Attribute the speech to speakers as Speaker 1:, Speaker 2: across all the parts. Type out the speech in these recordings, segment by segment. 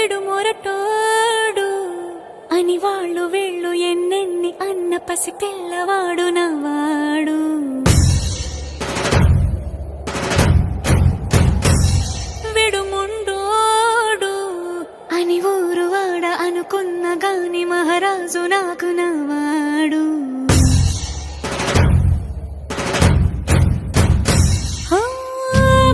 Speaker 1: విడు మొరటోడు అని వాళ్ళు వీళ్ళు ఎన్నెన్ని అన్న పసి పిల్లవాడు నవాడు. విడు ముండోడు అని ఊరు వాడ అనుకున్న గాని మహారాజు నాకు నవాడు.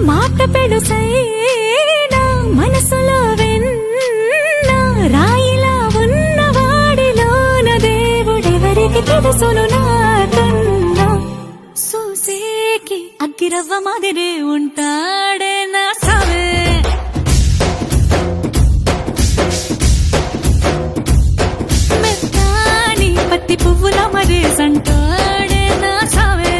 Speaker 1: మాట పెడుసైనా మనసులో వెన్న రాయిలా ఉన్నవాడిలోన దేవుడెవరికి తెలుసును నాకన్నా. సూసేకి అగ్గిరవ్వ మాదిరే ఉంటాడే నా సావే. మెత్తాని పత్తి పువ్వుల మరేసంటాడే నా సావే.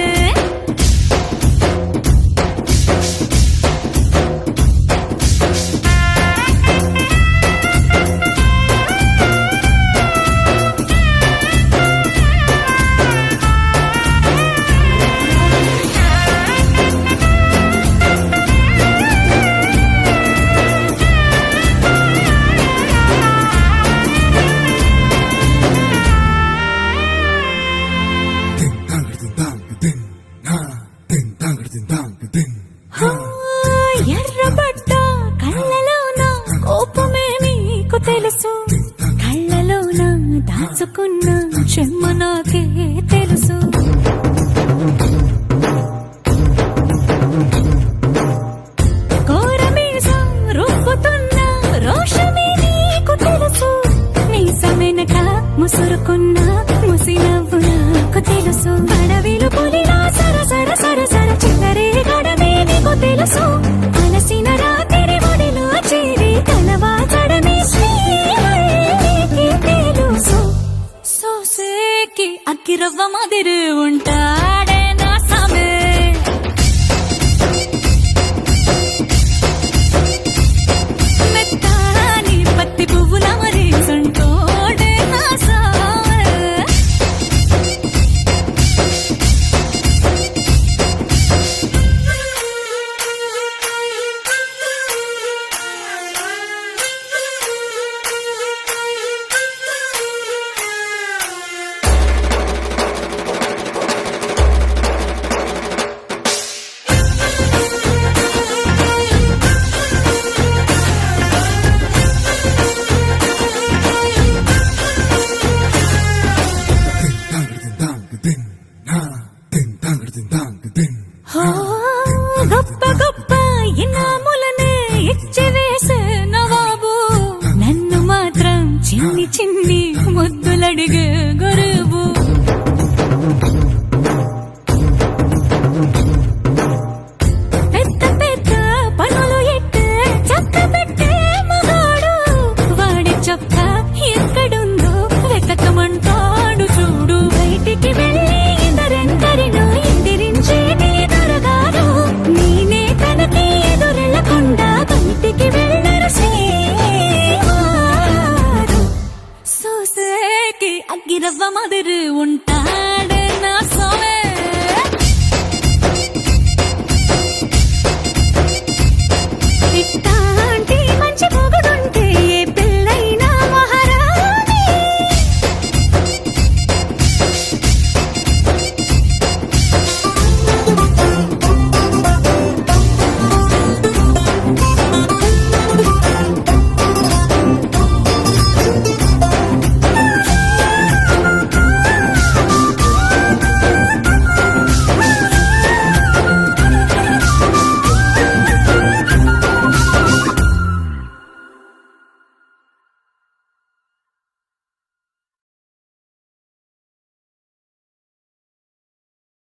Speaker 1: ఎర్రబడ్డ కళ్ళలోన కోపమే నీకు తెలుసు, కళ్ళలోన దాచుకున్న చెమ్మ నాకే తెలుసు. కోరమీసం రుబ్బుతున్న రోషమే నీకు తెలుసు, మీసమెనక ముసురుకున్న ముసినవ్వు నాకు తెలుసు. అడవిలు పులిలా సరసర సరసర చిల్లరే గడమే నీకు తెలుసు, అలసిన రాత్రి ఒడిలో చేరి కలవాచడమే శ్రీకి తెలుసు. సోసేకి అగ్గిరవ్వ మాదిరి ఉంటాడే నా సామే. మెత్తాని పత్తి పువ్వుల మరేసంటోడే నా సామే. గొప్ప గొప్ప ఇనాములనే ఇచ్చి వేసే నవాబు, నన్ను మాత్రం చిన్ని చిన్ని ముద్దులడిగే గురు.